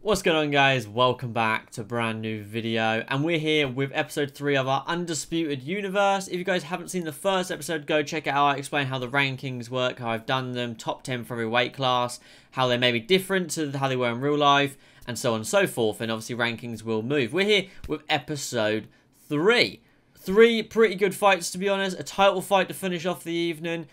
What's going on, guys? Welcome back to a brand new video, and we're here with episode 3 of our Undisputed universe. If you guys haven't seen the first episode, go check it out. I explain how the rankings work, how I've done them, top 10 for every weight class, how they may be different to how they were in real life, and so on and so forth, and obviously rankings will move. We're here with episode 3. 3 pretty good fights, to be honest. A title fight to finish off the evening.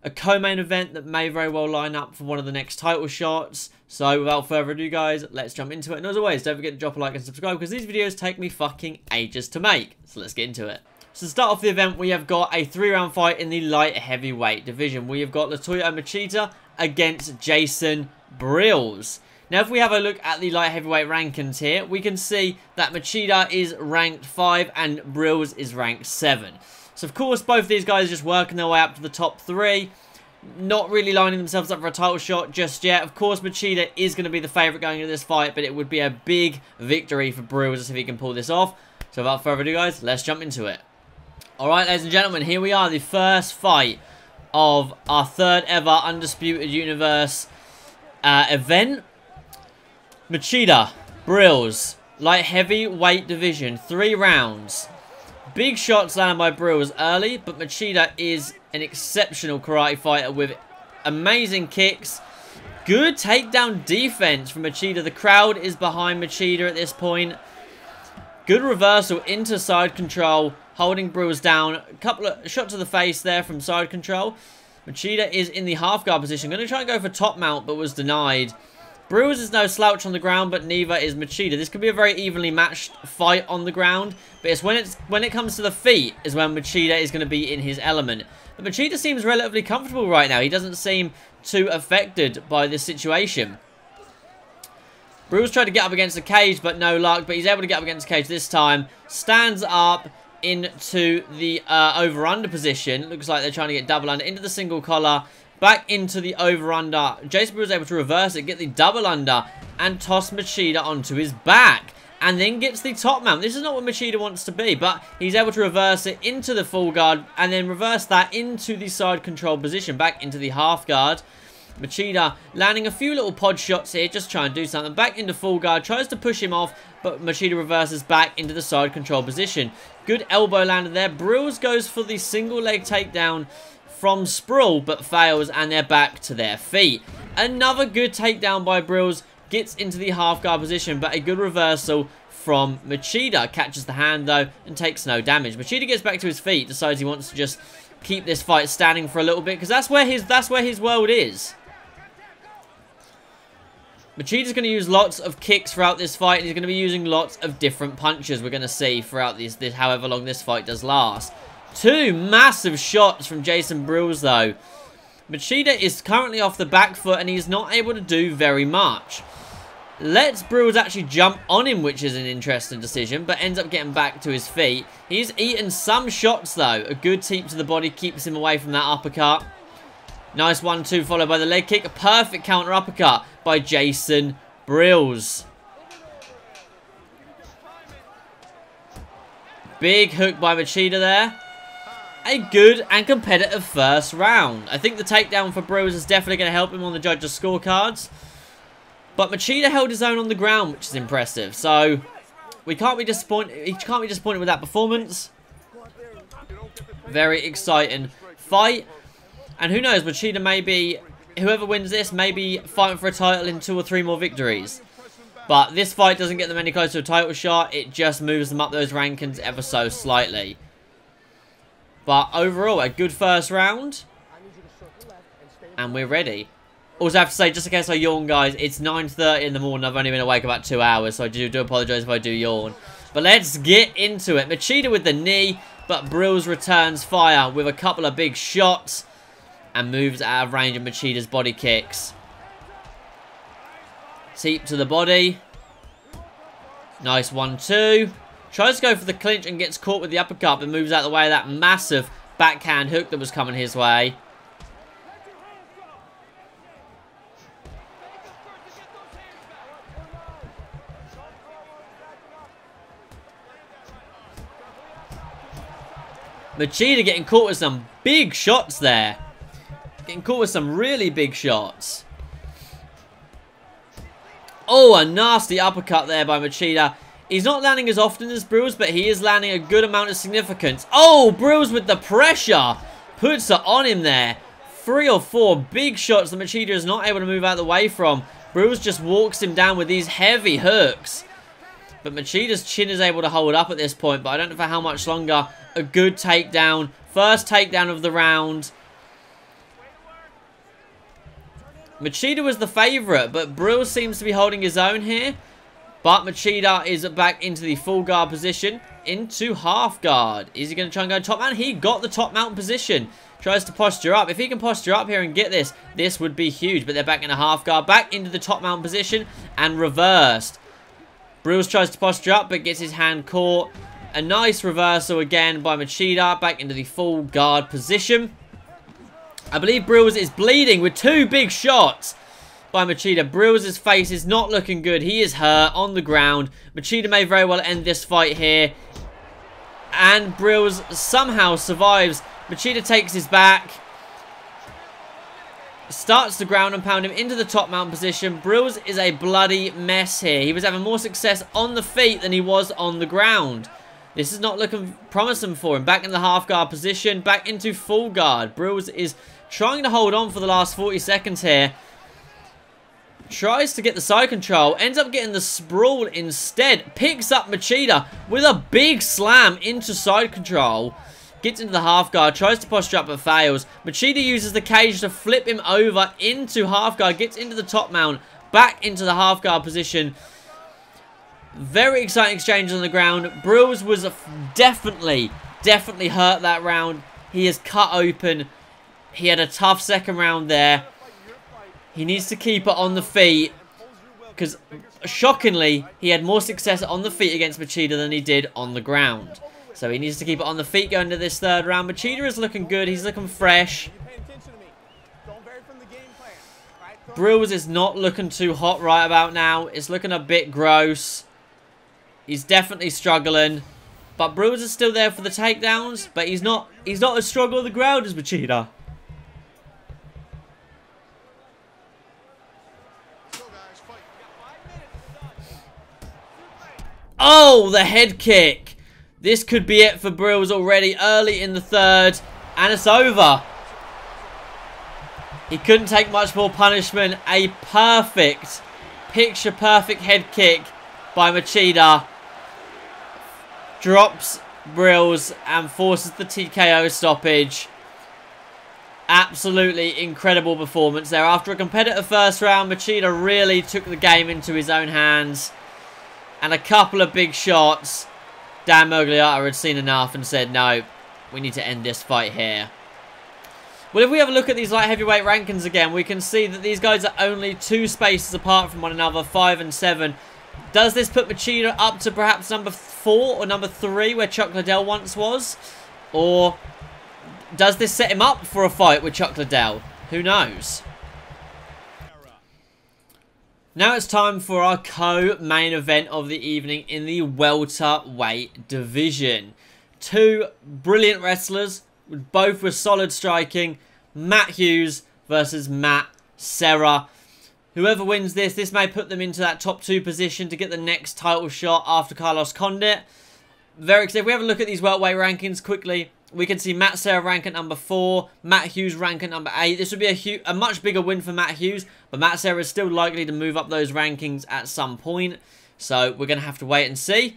A co-main event that may very well line up for one of the next title shots. So without further ado, guys, let's jump into it. And as always, don't forget to drop a like and subscribe, because these videos take me fucking ages to make. So let's get into it. So to start off the event, we have got a 3-round fight in the light heavyweight division. We have got Latoya Machida against Jason Brills. Now, if we have a look at the light heavyweight rankings here, we can see that Machida is ranked 5 and Brills is ranked 7. So, of course, both these guys are just working their way up to the top 3. Not really lining themselves up for a title shot just yet. Of course, Machida is going to be the favourite going into this fight, but it would be a big victory for Brills if he can pull this off. So, without further ado, guys, let's jump into it. Alright, ladies and gentlemen, here we are, the first fight of our 3rd ever Undisputed Universe event. Machida, Brills, light heavyweight division, 3 rounds. Big shots landed by Brills early, but Machida is an exceptional karate fighter with amazing kicks. Good takedown defense from Machida. The crowd is behind Machida at this point. Good reversal into side control, holding Brills down. A couple of shots to the face there from side control. Machida is in the half guard position. Going to try and go for top mount, but was denied. Brills is no slouch on the ground, but neither is Machida. This could be a very evenly matched fight on the ground, but it's when it comes to the feet is when Machida is going to be in his element. But Machida seems relatively comfortable right now. He doesn't seem too affected by this situation. Brills tried to get up against the cage, but no luck. But he's able to get up against the cage this time. Stands up into the over-under position. Looks like they're trying to get double under into the single collar. Back into the over-under. Jason Brills able to reverse it, get the double under, and toss Machida onto his back. And then gets the top mount. This is not what Machida wants to be, but he's able to reverse it into the full guard, and then reverse that into the side control position, back into the half guard. Machida landing a few little pod shots here, just trying to do something. Back into full guard, tries to push him off, but Machida reverses back into the side control position. Good elbow landed there. Brills goes for the single leg takedown from Sprawl, but fails, and they're back to their feet. Another good takedown by Brills, gets into the half guard position, but a good reversal from Machida. Catches the hand though and takes no damage. Machida gets back to his feet, decides he wants to just keep this fight standing for a little bit, because that's where his world is. Machida's going to use lots of kicks throughout this fight, and he's going to be using lots of different punches we're going to see throughout this however long this fight does last. 2 massive shots from Jason Brills though. Machida is currently off the back foot, and he's not able to do very much. Lets Brills actually jump on him, which is an interesting decision, but ends up getting back to his feet. He's eaten some shots though. A good teep to the body keeps him away from that uppercut. Nice 1-2 followed by the leg kick. A perfect counter uppercut by Jason Brills. Big hook by Machida there. A good and competitive first round. I think the takedown for Brills is definitely going to help him on the judges' scorecards. But Machida held his own on the ground, which is impressive. So, we can't be disappointed. He can't be disappointed with that performance. Very exciting fight. And who knows, Machida may be, whoever wins this, may be fighting for a title in 2 or 3 more victories. But this fight doesn't get them any closer to a title shot. It just moves them up those rankings ever so slightly. But overall, a good first round. And we're ready. Also, I have to say, just in case I yawn, guys, it's 9:30 in the morning. I've only been awake about 2 hours, so I do apologise if I do yawn. But let's get into it. Machida with the knee, but Brills returns fire with a couple of big shots and moves out of range of Machida's body kicks. Teep to the body. Nice 1-2. Tries to go for the clinch and gets caught with the uppercut, but moves out of the way of that massive backhand hook that was coming his way. Machida getting caught with some big shots there. Getting caught with some really big shots. Oh, a nasty uppercut there by Machida. He's not landing as often as Brills, but he is landing a good amount of significance. Oh, Brills with the pressure. Puts it on him there. 3 or 4 big shots that Machida is not able to move out of the way from. Brills just walks him down with these heavy hooks. But Machida's chin is able to hold up at this point, but I don't know for how much longer. A good takedown. First takedown of the round. Machida was the favourite, but Brills seems to be holding his own here. But Machida is back into the full guard position, into half guard. Is he going to try and go top mount? He got the top mount position. Tries to posture up. If he can posture up here and get this, this would be huge. But they're back in a half guard, back into the top mount position and reversed. Brills tries to posture up, but gets his hand caught. A nice reversal again by Machida, back into the full guard position. I believe Brills is bleeding with 2 big shots by Machida. Brills' face is not looking good. He is hurt on the ground. Machida may very well end this fight here. And Brills somehow survives. Machida takes his back. Starts to ground and pound him into the top mount position. Brills is a bloody mess here. He was having more success on the feet than he was on the ground. This is not looking promising for him. Back in the half guard position. Back into full guard. Brills is trying to hold on for the last 40 seconds here. Tries to get the side control. Ends up getting the sprawl instead. Picks up Machida with a big slam into side control. Gets into the half guard. Tries to posture up but fails. Machida uses the cage to flip him over into half guard. Gets into the top mount. Back into the half guard position. Very exciting exchange on the ground. Brills was definitely hurt that round. He is cut open. He had a tough second round there. He needs to keep it on the feet. Because, shockingly, he had more success on the feet against Machida than he did on the ground. So he needs to keep it on the feet going into this third round. Machida is looking good. He's looking fresh. Brills is not looking too hot right about now. It's looking a bit gross. He's definitely struggling. But Brills is still there for the takedowns. But he's not as strong on the ground as Machida. Oh, the head kick. This could be it for Brills already early in the third. And it's over. He couldn't take much more punishment. A perfect, picture-perfect head kick by Machida. Drops Brills and forces the TKO stoppage. Absolutely incredible performance there. After a competitive first round, Machida really took the game into his own hands. And a couple of big shots. Dan Miragliotta had seen enough and said, no, we need to end this fight here. Well, if we have a look at these light heavyweight rankings again, we can see that these guys are only 2 spaces apart from one another, 5 and 7. Does this put Machida up to perhaps number 4 or number 3 where Chuck Liddell once was? Or does this set him up for a fight with Chuck Liddell? Who knows? Now it's time for our co-main event of the evening in the welterweight division. 2 brilliant wrestlers, both with solid striking. Matt Hughes versus Matt Serra. Whoever wins this may put them into that top 2 position to get the next title shot after Carlos Condit. Very excited. If we have a look at these welterweight rankings quickly, we can see Matt Serra rank at number 4, Matt Hughes rank at number 8. This would be a much bigger win for Matt Hughes, but Matt Serra is still likely to move up those rankings at some point. So we're going to have to wait and see.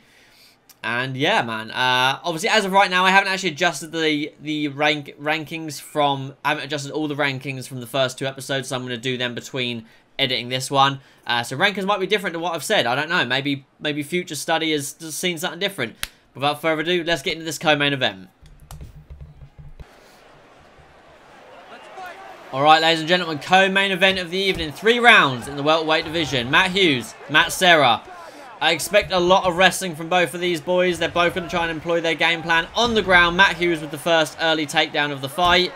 And yeah, man. Obviously, as of right now, I haven't actually adjusted the rankings from... I haven't adjusted all the rankings from the first 2 episodes, so I'm going to do them between editing this one. So rankings might be different to what I've said. I don't know. Maybe future study has seen something different. Without further ado, let's get into this co-main event. Alright, ladies and gentlemen, co-main event of the evening. 3 rounds in the welterweight division. Matt Hughes, Matt Serra. I expect a lot of wrestling from both of these boys. They're both going to try and employ their game plan on the ground. Matt Hughes with the first early takedown of the fight.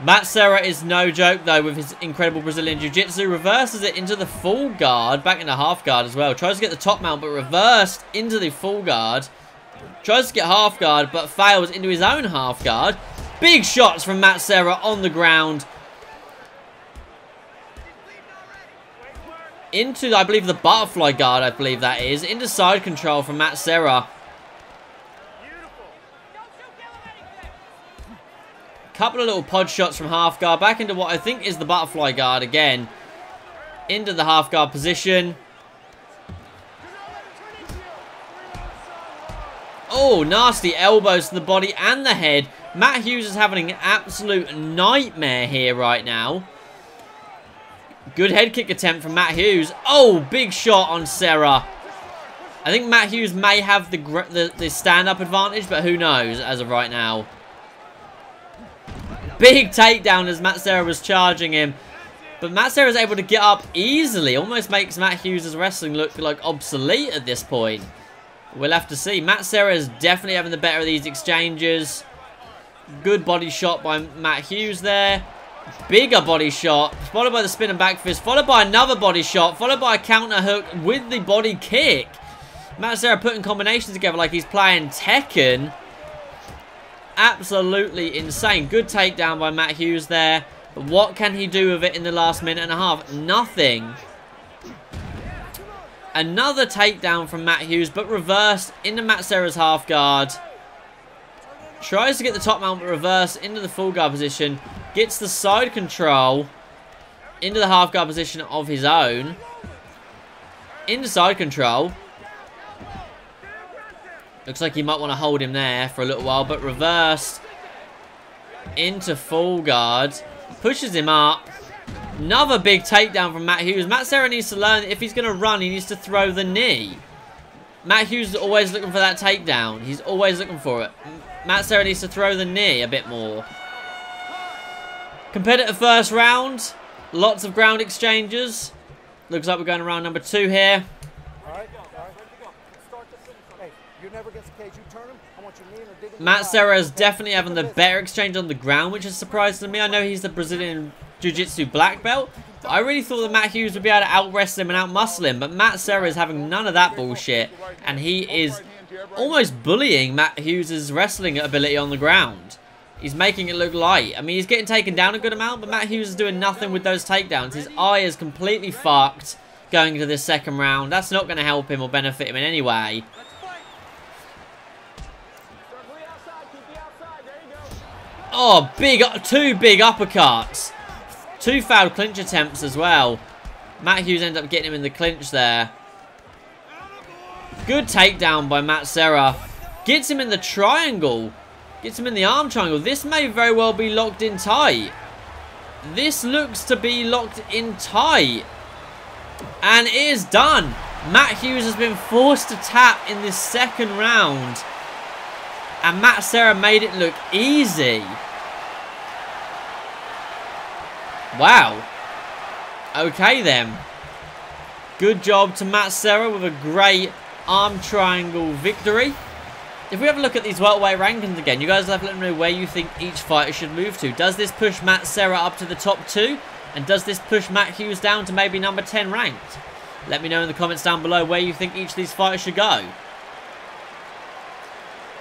Matt Serra is no joke, though, with his incredible Brazilian Jiu-Jitsu. Reverses it into the full guard. Back into half guard as well. Tries to get the top mount, but reversed into the full guard. Tries to get half guard, but fails into his own half guard. Big shots from Matt Serra on the ground. into, I believe, the butterfly guard, I believe that is. Into side control from Matt Serra. Couple of little pod shots from half guard. Back into what I think is the butterfly guard again. Into the half guard position. Oh, nasty elbows to the body and the head. Matt Hughes is having an absolute nightmare here right now. Good head kick attempt from Matt Hughes. Oh, big shot on Serra. I think Matt Hughes may have the stand-up advantage, but who knows as of right now. Big takedown as Matt Serra was charging him. But Matt Serra is able to get up easily. Almost makes Matt Hughes' wrestling look like obsolete at this point. We'll have to see. Matt Serra is definitely having the better of these exchanges. Good body shot by Matt Hughes there. Bigger body shot. Followed by the spin and back fist. Followed by another body shot. Followed by a counter hook with the body kick. Matt Serra putting combinations together like he's playing Tekken. Absolutely insane. Good takedown by Matt Hughes there. But what can he do with it in the last minute and a half? Nothing. Another takedown from Matt Hughes, but reversed into Matt Serra's half guard. Tries to get the top mount, but reversed into the full guard position. Gets the side control into the half guard position of his own. Into side control. Looks like he might want to hold him there for a little while, but reversed into full guard. Pushes him up. Another big takedown from Matt Hughes. Matt Serra needs to learn that if he's going to run, he needs to throw the knee. Matt Hughes is always looking for that takedown. He's always looking for it. Matt Serra needs to throw the knee a bit more. Competitive first round. Lots of ground exchanges. Looks like we're going to round number 2 here. Matt Serra is definitely having the better exchange on the ground, which is surprising to me. I know he's the Brazilian Jiu-Jitsu black belt, but I really thought that Matt Hughes would be able to out-wrestle him and out-muscle him, but Matt Serra is having none of that bullshit, and he is almost bullying Matt Hughes' wrestling ability on the ground. He's making it look light. I mean, he's getting taken down a good amount, but Matt Hughes is doing nothing with those takedowns. His eye is completely fucked going into this second round. That's not going to help him or benefit him in any way. Oh, two big uppercuts. 2 fouled clinch attempts as well. Matt Hughes ended up getting him in the clinch there. Good takedown by Matt Serra. Gets him in the triangle. Gets him in the arm triangle. This may very well be locked in tight. This looks to be locked in tight. And it is done. Matt Hughes has been forced to tap in this second round. And Matt Serra made it look easy. Wow. Okay then. Good job to Matt Serra with a great arm triangle victory. If we have a look at these welterweight rankings again, you guys have to let me know where you think each fighter should move to. Does this push Matt Serra up to the top 2? And does this push Matt Hughes down to maybe number 10 ranked? Let me know in the comments down below where you think each of these fighters should go.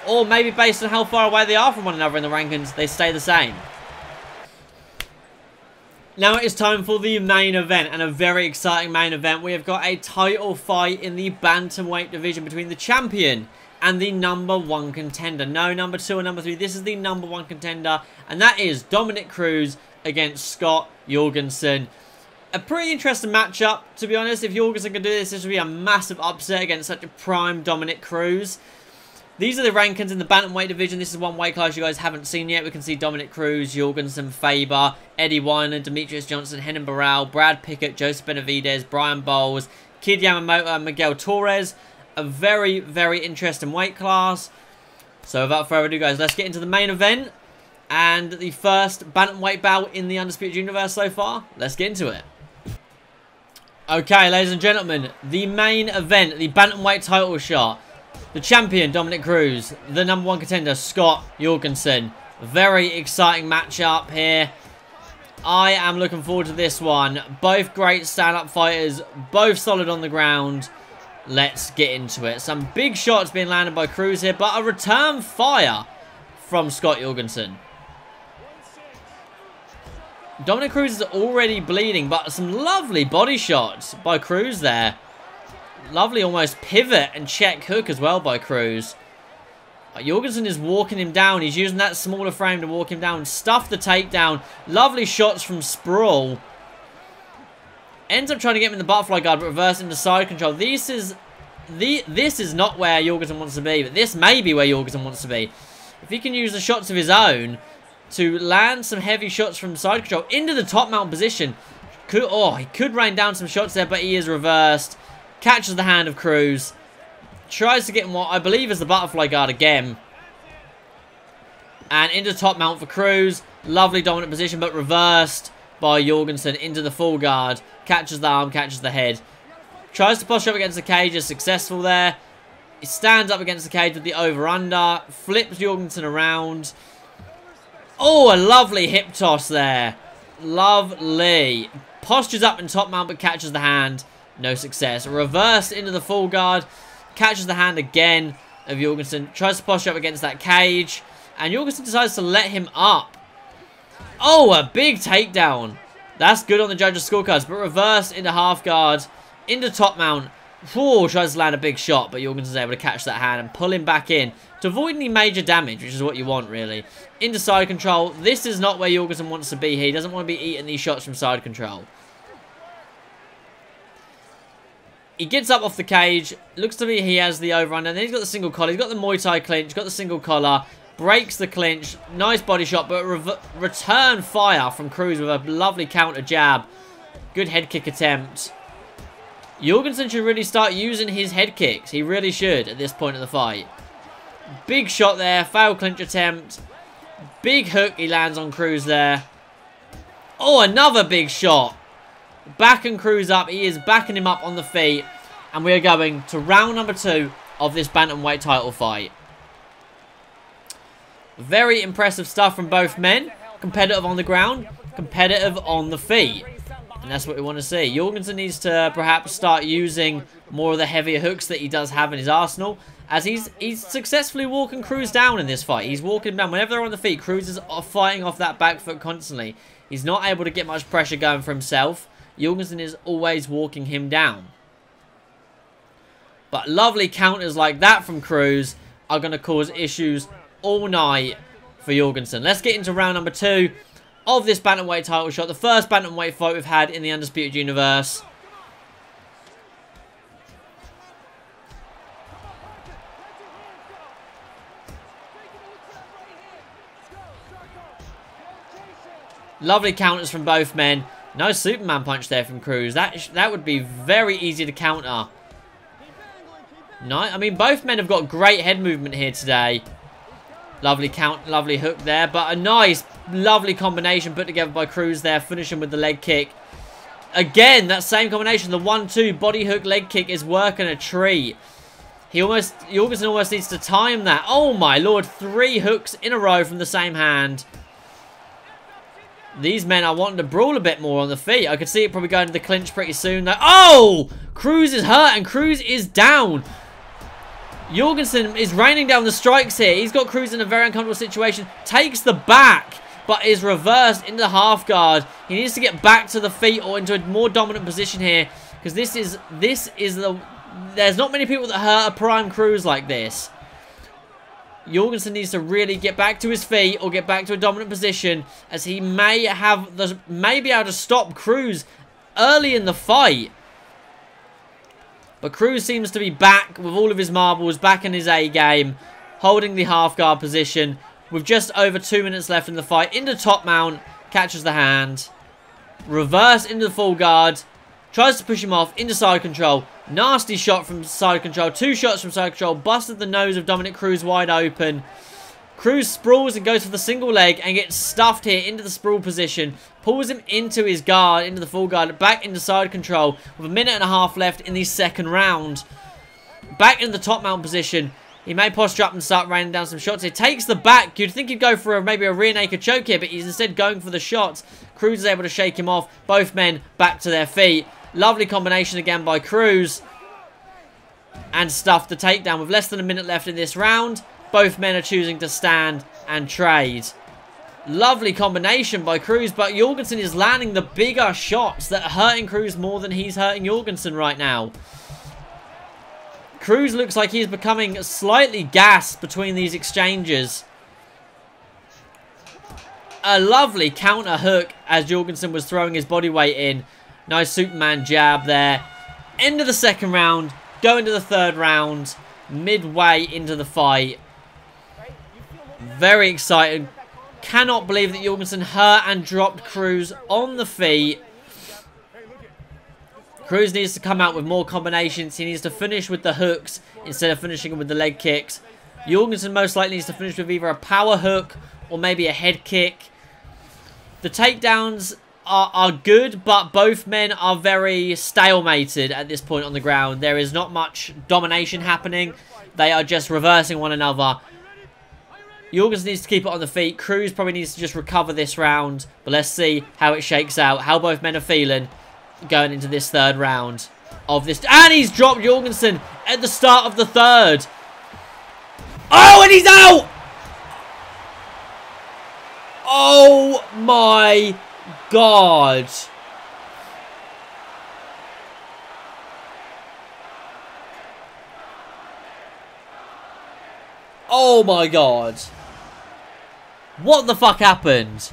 Or maybe based on how far away they are from one another in the rankings, they stay the same. Now it is time for the main event, and a very exciting main event. We have got a title fight in the bantamweight division between the champion and the number 1 contender. No number 2 or number 3. This is the number 1 contender, and that is Dominic Cruz against Scott Jorgensen. A pretty interesting matchup, to be honest. If Jorgensen can do this, this would be a massive upset against such a prime Dominic Cruz. These are the rankings in the bantamweight division. This is one weight class you guys haven't seen yet. We can see Dominic Cruz, Jorgensen, Faber, Eddie Weiner, Demetrius Johnson, Henan Barral, Brad Pickett, Joseph Benavidez, Brian Bowles, Kid Yamamoto, and Miguel Torres. A very, very interesting weight class. So without further ado, guys, let's get into the main event. And the first bantamweight bout in the Undisputed Universe so far. Let's get into it. Okay, ladies and gentlemen, the main event, the bantamweight title shot. The champion, Dominic Cruz. The number 1 contender, Scott Jorgensen. Very exciting matchup here. I am looking forward to this one. Both great stand-up fighters. Both solid on the ground. Let's get into it. Some big shots being landed by Cruz here, but a return fire from Scott Jorgensen. Dominic Cruz is already bleeding, but some lovely body shots by Cruz there. Lovely almost pivot and check hook as well by Cruz. Jorgensen is walking him down. He's using that smaller frame to walk him down. Stuff the takedown. Lovely shots from Sprawl. Ends up trying to get him in the butterfly guard, but reverse into side control. This is not where Jorgensen wants to be, but this may be where Jorgensen wants to be. If he can use the shots of his own to land some heavy shots from side control into the top mount position. He could rain down some shots there, but he is reversed. Catches the hand of Cruz. Tries to get in what I believe is the butterfly guard again. And into top mount for Cruz. Lovely dominant position, but reversed by Jorgensen into the full guard. Catches the arm, catches the head. Tries to push up against the cage, is successful there. He stands up against the cage with the over-under. Flips Jorgensen around. Oh, a lovely hip toss there. Lovely. Postures up in top mount, but catches the hand. No success. Reverse into the full guard. Catches the hand again of Jorgensen. Tries to posture up against that cage. And Jorgensen decides to let him up. Oh, a big takedown. That's good on the judges' scorecards. But reverse into half guard. Into top mount. Whoa, tries to land a big shot. But Jorgensen's able to catch that hand and pull him back in to avoid any major damage, which is what you want, really. Into side control. This is not where Jorgensen wants to be here. He doesn't want to be eating these shots from side control. He gets up off the cage. Looks to me he has the over-under. And then he's got the single collar. He's got the Muay Thai clinch. Got the single collar. Breaks the clinch. Nice body shot. But return fire from Cruz with a lovely counter jab. Good head kick attempt. Jorgensen should really start using his head kicks. He really should at this point of the fight. Big shot there. Failed clinch attempt. Big hook he lands on Cruz there. Oh, another big shot. Backing Cruz up. He is backing him up on the feet. And we are going to round number 2 of this bantamweight title fight. Very impressive stuff from both men. Competitive on the ground. Competitive on the feet. And that's what we want to see. Jorgensen needs to perhaps start using more of the heavier hooks that he does have in his arsenal. As he's successfully walking Cruz down in this fight. He's walking him down. Whenever they're on the feet, Cruz is fighting off that back foot constantly. He's not able to get much pressure going for himself. Jorgensen is always walking him down. But lovely counters like that from Cruz are going to cause issues all night for Jorgensen. Let's get into round number 2 of this bantamweight title shot. The first bantamweight fight we've had in the Undisputed Universe. Lovely counters from both men. No Superman punch there from Cruz. That would be very easy to counter. No, I mean, both men have got great head movement here today. Lovely count, lovely hook there. But a nice, lovely combination put together by Cruz there. Finishing with the leg kick. Again, that same combination. The 1-2 body hook leg kick is working a treat. Jorgensen almost needs to time that. Oh my lord, 3 hooks in a row from the same hand. These men are wanting to brawl a bit more on the feet. I could see it probably going to the clinch pretty soon. Oh! Cruz is hurt and Cruz is down. Jorgensen is raining down the strikes here. He's got Cruz in a very uncomfortable situation. Takes the back, but is reversed into the half guard. He needs to get back to the feet or into a more dominant position here. Because this is the... There's not many people that hurt a prime Cruz like this. Jorgensen needs to really get back to his feet or get back to a dominant position, as he may be able to stop Cruz early in the fight. But Cruz seems to be back with all of his marbles, back in his A game, holding the half guard position with just over 2 minutes left in the fight. Into top mount, catches the hand, reverse into the full guard, tries to push him off into side control. Nasty shot from side control. 2 shots from side control. Busted the nose of Dominic Cruz wide open. Cruz sprawls and goes for the single leg and gets stuffed here into the sprawl position. Pulls him into his guard, into the full guard, back into side control with 1.5 minutes left in the second round. Back in the top mount position. He may posture up and start raining down some shots here. Takes the back. You'd think he'd go for maybe a rear naked choke here, but he's instead going for the shots. Cruz is able to shake him off. Both men back to their feet. Lovely combination again by Cruz. And stuff the takedown with less than 1 minute left in this round. Both men are choosing to stand and trade. Lovely combination by Cruz, but Jorgensen is landing the bigger shots that are hurting Cruz more than he's hurting Jorgensen right now. Cruz looks like he's becoming slightly gassed between these exchanges. A lovely counter hook as Jorgensen was throwing his body weight in. Nice Superman jab there. End of the second round. Go into the third round. Midway into the fight. Very excited. Cannot believe that Jorgensen hurt and dropped Cruz on the feet. Cruz needs to come out with more combinations. He needs to finish with the hooks instead of finishing with the leg kicks. Jorgensen most likely needs to finish with either a power hook or maybe a head kick. The takedowns are good, but both men are very stalemated at this point on the ground. There is not much domination happening. They are just reversing one another. Jorgensen needs to keep it on the feet. Cruz probably needs to just recover this round. But let's see how it shakes out. How both men are feeling going into this third round of this. And he's dropped Jorgensen at the start of the third. Oh, and he's out! Oh my God. Oh my God. What the fuck happened?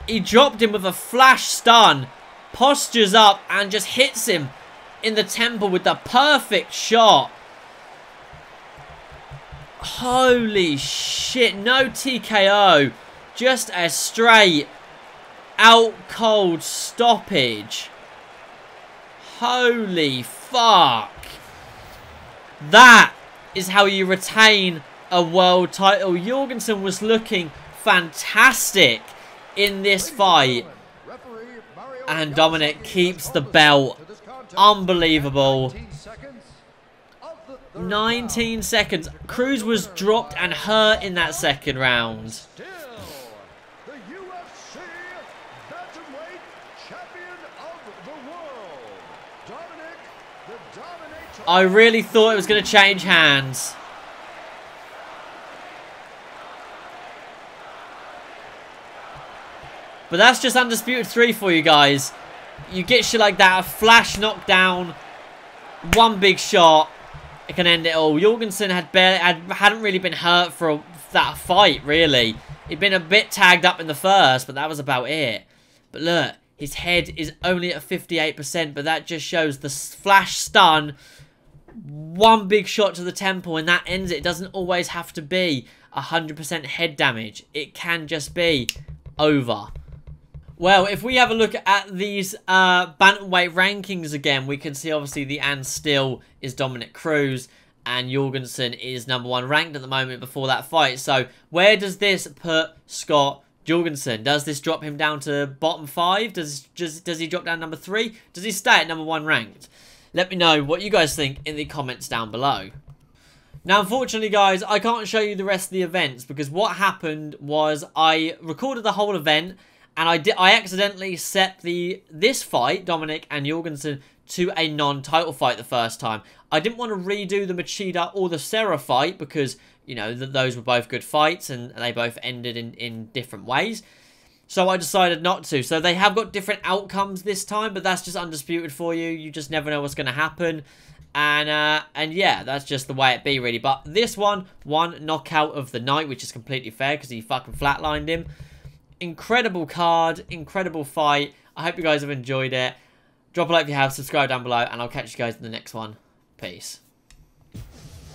He dropped him with a flash stun, postures up and just hits him in the temple with the perfect shot. Holy shit, no TKO, just a straight out cold stoppage. Holy fuck. That is how you retain a world title. Jorgensen was looking fantastic in this fight. And Dominic keeps the belt. Unbelievable. 19 seconds. Cruz was dropped and hurt in that second round. I really thought it was going to change hands. But that's just Undisputed 3 for you guys. You get shit like that, a flash knockdown, one big shot, it can end it all. Jorgensen hadn't really been hurt for that fight, really. He'd been a bit tagged up in the first, but that was about it. But look, his head is only at 58%, but that just shows the flash stun, one big shot to the temple, and that ends it. It doesn't always have to be 100% head damage. It can just be over. Well, if we have a look at these bantamweight rankings again, we can see obviously the and still is Dominic Cruz, and Jorgensen is #1 ranked at the moment before that fight. So where does this put Scott Jorgensen? Does this drop him down to bottom 5? Does he drop down number 3? Does he stay at #1 ranked? Let me know what you guys think in the comments down below. Now, unfortunately, guys, I can't show you the rest of the events because what happened was I recorded the whole event. And I accidentally set this fight, Dominic and Jorgensen, to a non-title fight the first time. I didn't want to redo the Machida or the Serra fight because, you know, those were both good fights and they both ended in different ways. So I decided not to. So they have got different outcomes this time, but that's just Undisputed for you. You just never know what's going to happen. And yeah, that's just the way it be, really. But this one knockout of the night, which is completely fair because he fucking flatlined him. Incredible card, incredible fight. I hope you guys have enjoyed it. Drop a like if you have, subscribe down below, and I'll catch you guys in the next one. Peace.